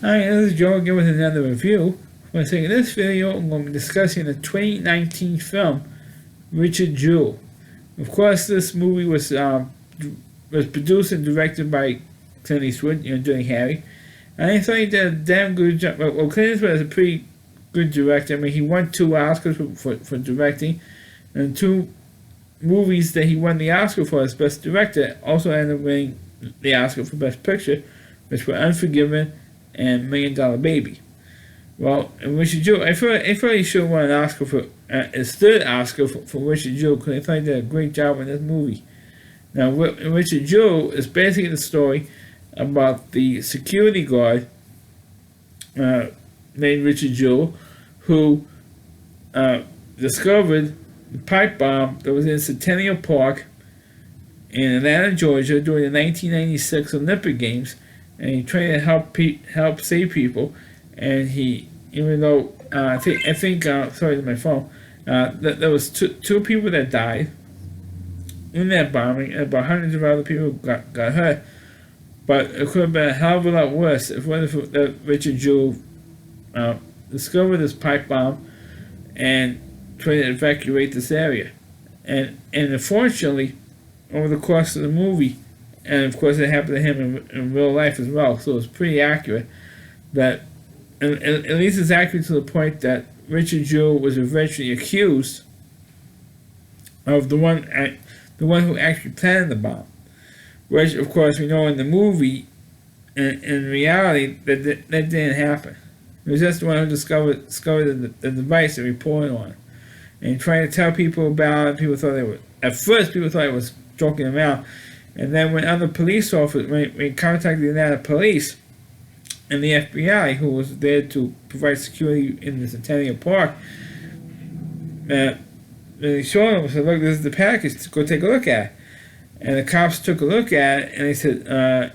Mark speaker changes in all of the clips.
Speaker 1: Hi, this is Joe again with another review. In this video, I'm going to be discussing the 2019 film Richard Jewell. Of course, this movie was produced and directed by Clint Eastwood, doing Harry. And I thought he did a damn good job. Well, Clint Eastwood is a pretty good director. I mean, he won 2 Oscars for directing, and 2 movies that he won the Oscar for as Best Director also ended up winning the Oscar for Best Picture, which were Unforgiven and $1 Million Baby. Well, and Richard Jewell, I thought he should have won an Oscar for his 3rd Oscar for Richard Jewell, because I thought he did a great job in this movie. Now, Richard Jewell is basically the story about the security guard named Richard Jewell, who discovered the pipe bomb that was in Centennial Park in Atlanta, Georgia, during the 1996 Olympic Games, and he tried to help save people. And he, even though I think sorry, my phone, there was two people that died in that bombing, and about hundreds of other people got hurt. But it could have been a hell of a lot worse if Richard Jewell discovered this pipe bomb and tried to evacuate this area. And unfortunately, over the course of the movie, and of course it happened to him in real life as well, so it's pretty accurate, that at least it's accurate to the point that Richard Jewell was eventually accused of the one who actually planted the bomb, which of course we know in the movie, in reality, that didn't happen. It was just the one who discovered the device and reported on it, and trying to tell people about it. People thought at first people thought it was joking him out, and then when other police officers, when contacted the Atlanta police and the FBI, who was there to provide security in the Centennial Park, they showed them and said, "Look, this is the package. Go take a look at it." And the cops took a look at it and they said,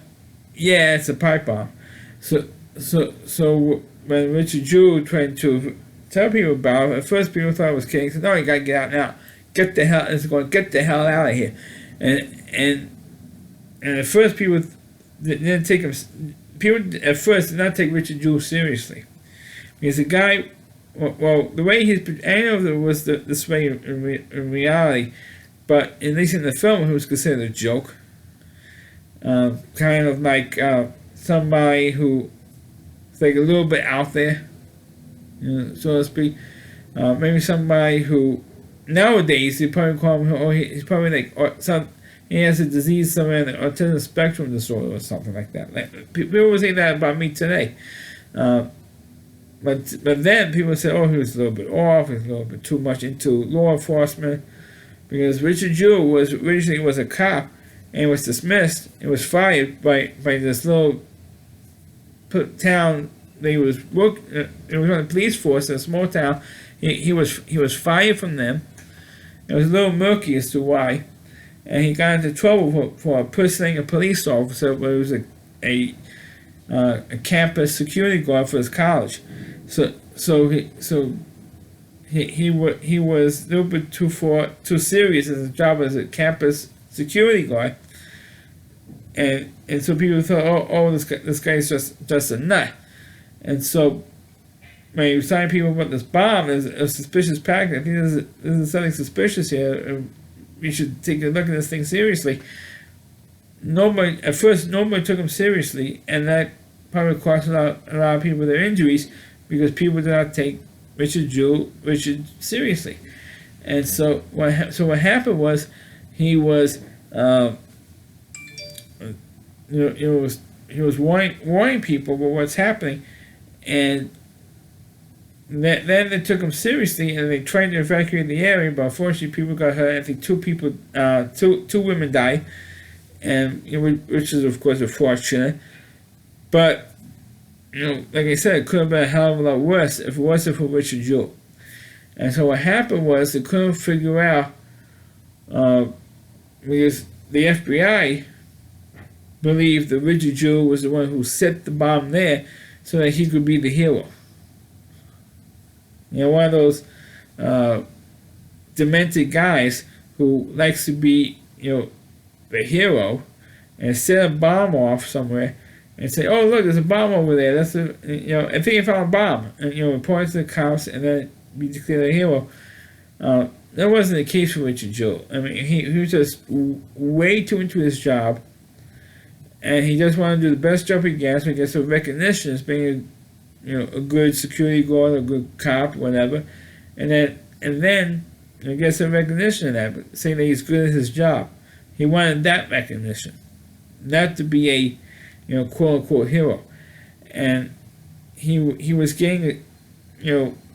Speaker 1: "Yeah, it's a pipe bomb." So when Richard Jewell tried to tell people about it, at first people thought it was kidding. He said, "No, you gotta get out now. Get the hell out of here." And at first people didn't take him. People at first did not take Richard Jewell seriously, because the guy, well, the way I don't know if it was this way in reality, but at least in the film, he was considered a joke. Kind of like somebody who is like a little bit out there, so to speak. Maybe somebody who nowadays they probably call him, he's probably like he has a disease somewhere in the autism spectrum disorder or something like that. Like, people would say that about me today. But then people say, "Oh, he was a little bit off. He was a little bit too much into law enforcement." Because Richard Jewell was originally a cop and was dismissed and was fired by this little town that he was working. It was on the police force in a small town. He was fired from them. It was a little murky as to why, and he got into trouble for impersonating a police officer, but it was a campus security guard for his college. He was a little bit too serious as a job as a campus security guard, and so people thought, oh, this guy's just a nut, and so when he was telling people about this bomb, there's a suspicious package. I think there's something suspicious here. We should take a look at this thing seriously. At first nobody took him seriously, and that probably cost a lot of people their injuries, because people did not take Richard seriously. And so what happened was he was warning people about what's happening, and then they took him seriously and they tried to evacuate the area, but unfortunately people got hurt. I think two women died, and which is of course unfortunate. But like I said, it could have been a hell of a lot worse if it wasn't for Richard Jewell. And so what happened was they couldn't figure out, because the FBI believed that Richard Jewell was the one who set the bomb there so that he could be the hero. One of those demented guys who likes to be, the hero, and set a bomb off somewhere and say, "Oh, look, there's a bomb over there. That's a I think I found a bomb." And report to the cops, and then be declared a hero. That wasn't the case for Richard Jewell. I mean, he was just way too into his job, and he just wanted to do the best job he can, so he gets some recognition as being a good security guard, a good cop, whatever, and then gets some recognition of that, saying that he's good at his job. He wanted that recognition, not to be a quote unquote hero, and he was getting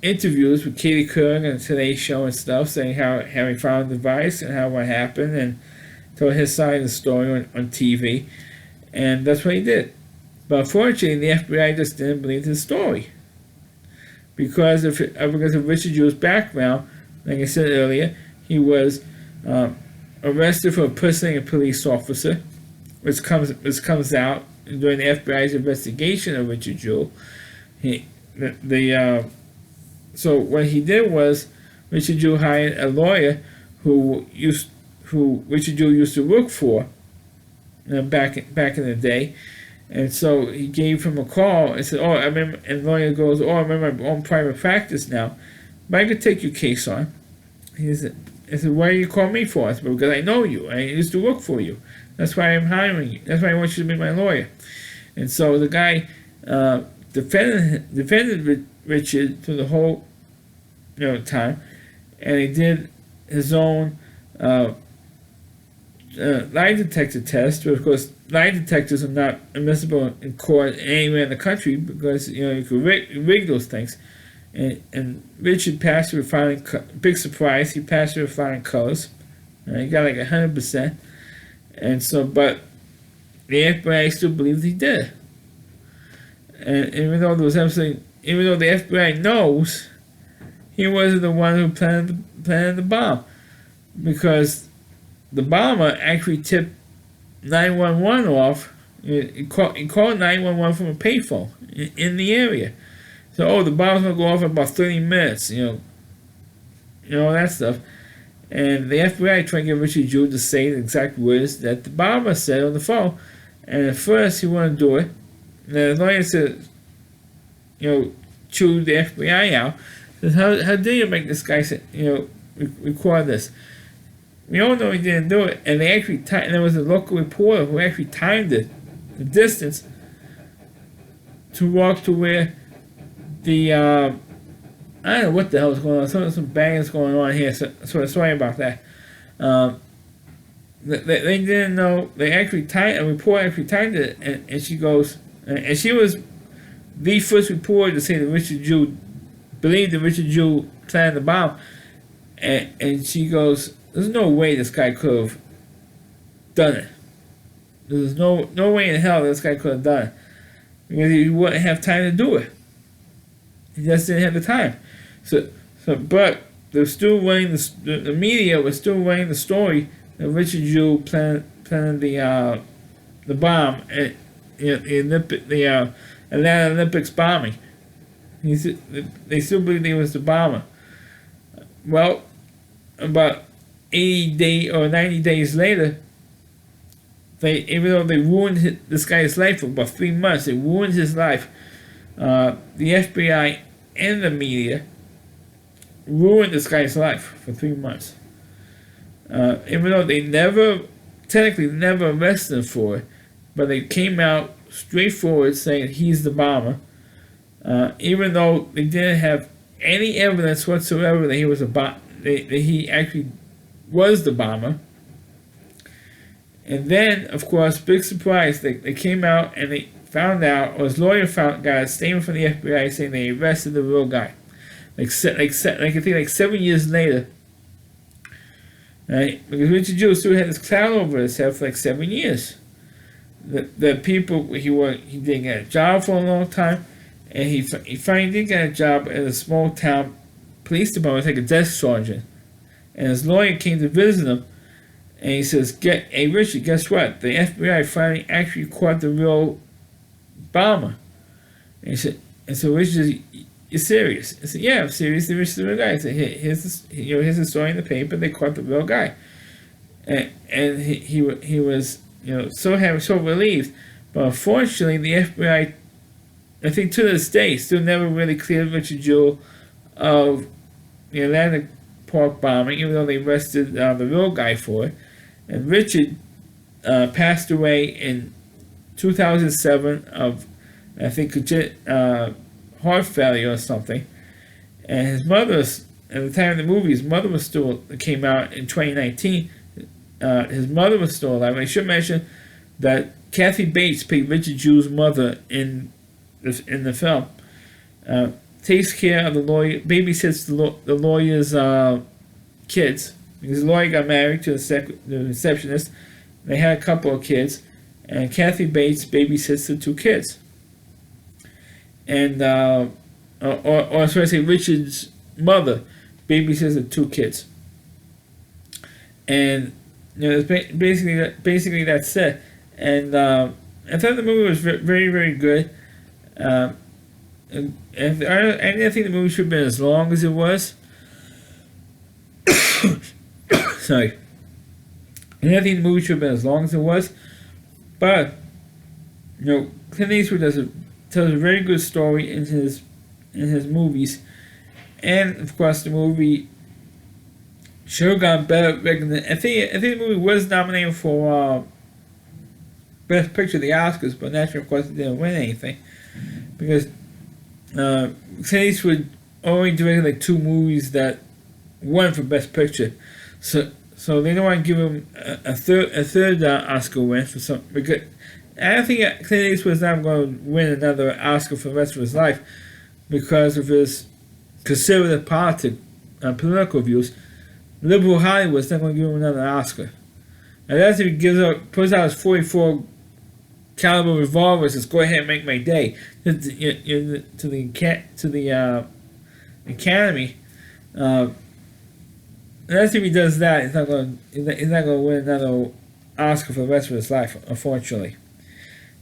Speaker 1: interviews with Katie Couric and Today Show and stuff, saying how he found the device and what happened, and told his side of the story on TV, and that's what he did. But unfortunately, the FBI just didn't believe his story because of Richard Jewell's background. Like I said earlier, he was arrested for impersonating a police officer, which comes out during the FBI's investigation of Richard Jewell. So what he did was Richard Jewell hired a lawyer who Richard Jewell used to work for back in the day, and so he gave him a call and said, "Oh, I remember." And the lawyer goes, "Oh, I remember my own private practice now, but I could take your case on." He said, "Why do you call me for?" I said, "Because I know you. I used to work for you. That's why I'm hiring you. That's why I want you to be my lawyer." And so the guy defended Richard through the whole time, and he did his own lie detector test. But of course, lie detectors are not admissible in court anywhere in the country because you could rig those things. And Richard passed with flying, big surprise. He passed with flying colors. He got like 100%. And so, but the FBI still believes he did. And even though the FBI knows he wasn't the one who planted the bomb, because the bomber actually tipped 911 off. He called 911 from a payphone in the area. So, the bomb's gonna go off in about 30 minutes. All that stuff. And the FBI tried to get Richard Jewell to say the exact words that the bomber said on the phone. And at first he wouldn't do it. And the lawyer said, chewed the FBI out. Says, how dare you make this guy say, record this? We all know he didn't do it. And they actually and there was a local reporter who actually timed it, the distance, to walk to where the I don't know what the hell is going on. Some bangers going on here. So sorry about that. They didn't know. They actually a reporter actually timed it, and she goes, and she was the first reporter to say that Richard Jewell believed that Richard Jewell planned the bomb, and she goes, "There's no way this guy could have done it. There's no way in hell this guy could have done it because he wouldn't have time to do it. He just didn't have the time." But they're still running the media was still running the story that Richard Jewell planned the bomb at the Atlanta Olympics bombing. They still believe he was the bomber. Well, about 90 days later, even though they ruined this guy's life for about 3 months, they ruined his life. The FBI and the media ruined this guy's life for 3 months. Even though they technically never arrested him for it, but they came out straightforward saying he's the bomber. Even though they didn't have any evidence whatsoever that he was that he actually was the bomber. And then, of course, big surprise, they came out and they found out, or his lawyer got a statement from the FBI saying they arrested the real guy. I think 7 years later. Right? Because Richard Jewell still had this cloud over his head for like 7 years. The people, he didn't get a job for a long time, and he finally did get a job at a small town police department, like a desk sergeant. And his lawyer came to visit him, and he says, "Hey Richard, guess what? The FBI finally actually caught the real bomber." And so Richard, "You're serious?" I said, "Yeah, I'm serious. Richard's the real guy." I said, "Here's the story in the paper. They caught the real guy." And he was so relieved. But But unfortunately, the FBI, I think to this day, still never really cleared Richard Jewell of the Atlantic Park bombing, even though they arrested the real guy for it. And Richard passed away in 2007 of, I think, heart failure or something. And his mother, at the time of the movie, his mother was still, it came out in 2019. His mother was still alive. And I should mention that Kathy Bates played Richard Jewell's mother in the film. Takes care of the lawyer, babysits the lawyer's kids. Because the lawyer got married to the receptionist. They had a couple of kids, and Kathy Bates babysits the two kids. And or should I say, Richard's mother babysits the two kids. And it's basically that's it. And I thought the movie was very, very good. And I didn't think the movie should have been as long as it was. Sorry. I didn't think the movie should have been as long as it was. But, Clint Eastwood tells a very good story in his movies. And, of course, the movie should have gotten better recognition. I think the movie was nominated for Best Picture at the Oscars, but naturally, of course, it didn't win anything. Because Clint Eastwood only directed like 2 movies that won for Best Picture, so they don't want to give him a third Oscar win for some. Because I don't think Clint Eastwood's not going to win another Oscar for the rest of his life because of his conservative political views. Liberal Hollywood's not going to give him another Oscar, and that's if he puts out his 44 caliber revolvers. Says, "Go ahead and make my day." To the Academy. That's if he does that. He's not going to win another Oscar for the rest of his life, unfortunately.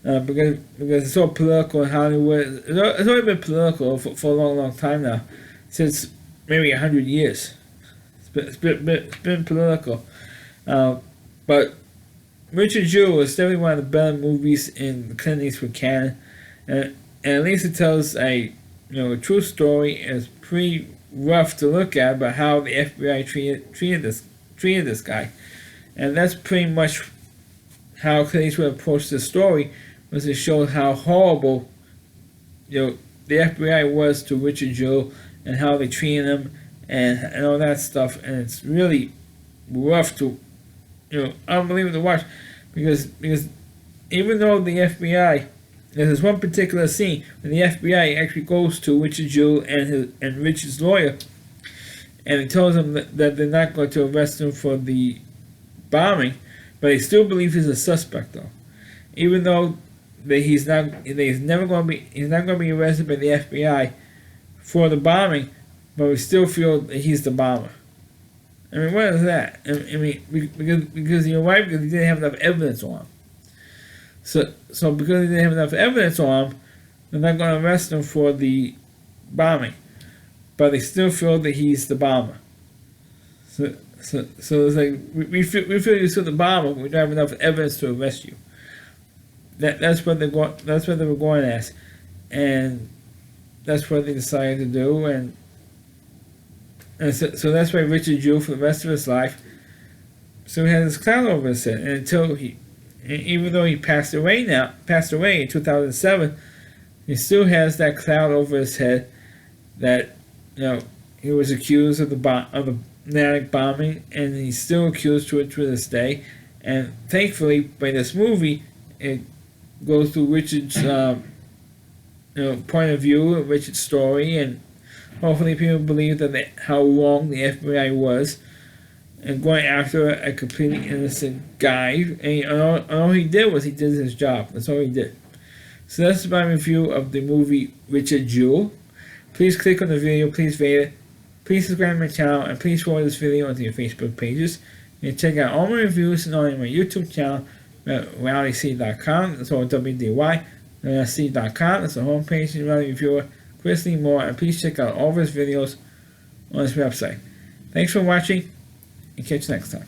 Speaker 1: Because it's so political in Hollywood. It's only been political for a long, long time now, since maybe 100 years. It's been political. But Richard Jewell is definitely one of the better movies in the Clint Eastwood canon, and at least it tells a true story. It's pretty rough to look at about how the FBI treated this guy, and that's pretty much how Clint Eastwood approached the story. Was it showed how horrible the FBI was to Richard Jewell and how they treated him and all that stuff, and it's really rough to unbelievable to watch because even though the FBI, there's one particular scene when the FBI actually goes to Richard Jewell and Richard's lawyer, and it tells them that they're not going to arrest him for the bombing, but they still believe he's a suspect though, even though he's not going to be arrested by the FBI for the bombing, but we still feel that he's the bomber. I mean, what is that? I mean, because you're right, because he didn't have enough evidence on him. So because he didn't have enough evidence on him, they're not going to arrest him for the bombing, but they still feel that he's the bomber. So it's like we feel you're still the bomber, but we don't have enough evidence to arrest you. That's what they were going as, and that's what they decided to do, and so that's why Richard Jewell, for the rest of his life, so he had this cloud over his head, and until even though he passed away in 2007, he still has that cloud over his head that he was accused of the Atlantic bombing, and he's still accused to it to this day. And thankfully, by this movie, it goes through Richard's point of view, Richard's story, and hopefully people believe that how wrong the FBI was and going after a completely innocent guy. And all he did was he did his job. That's all he did. So that's my review of the movie Richard Jewell. Please click on the video, please rate it, please subscribe to my channel, and please forward this video onto your Facebook pages. You can check out all my reviews and on my YouTube channel at realityc.com. That's all WDY. realityc.com. That's the homepage of the Reality Reviewer. Chris Lee Moore, and please check out all of his videos on this website. Thanks for watching, and catch you next time.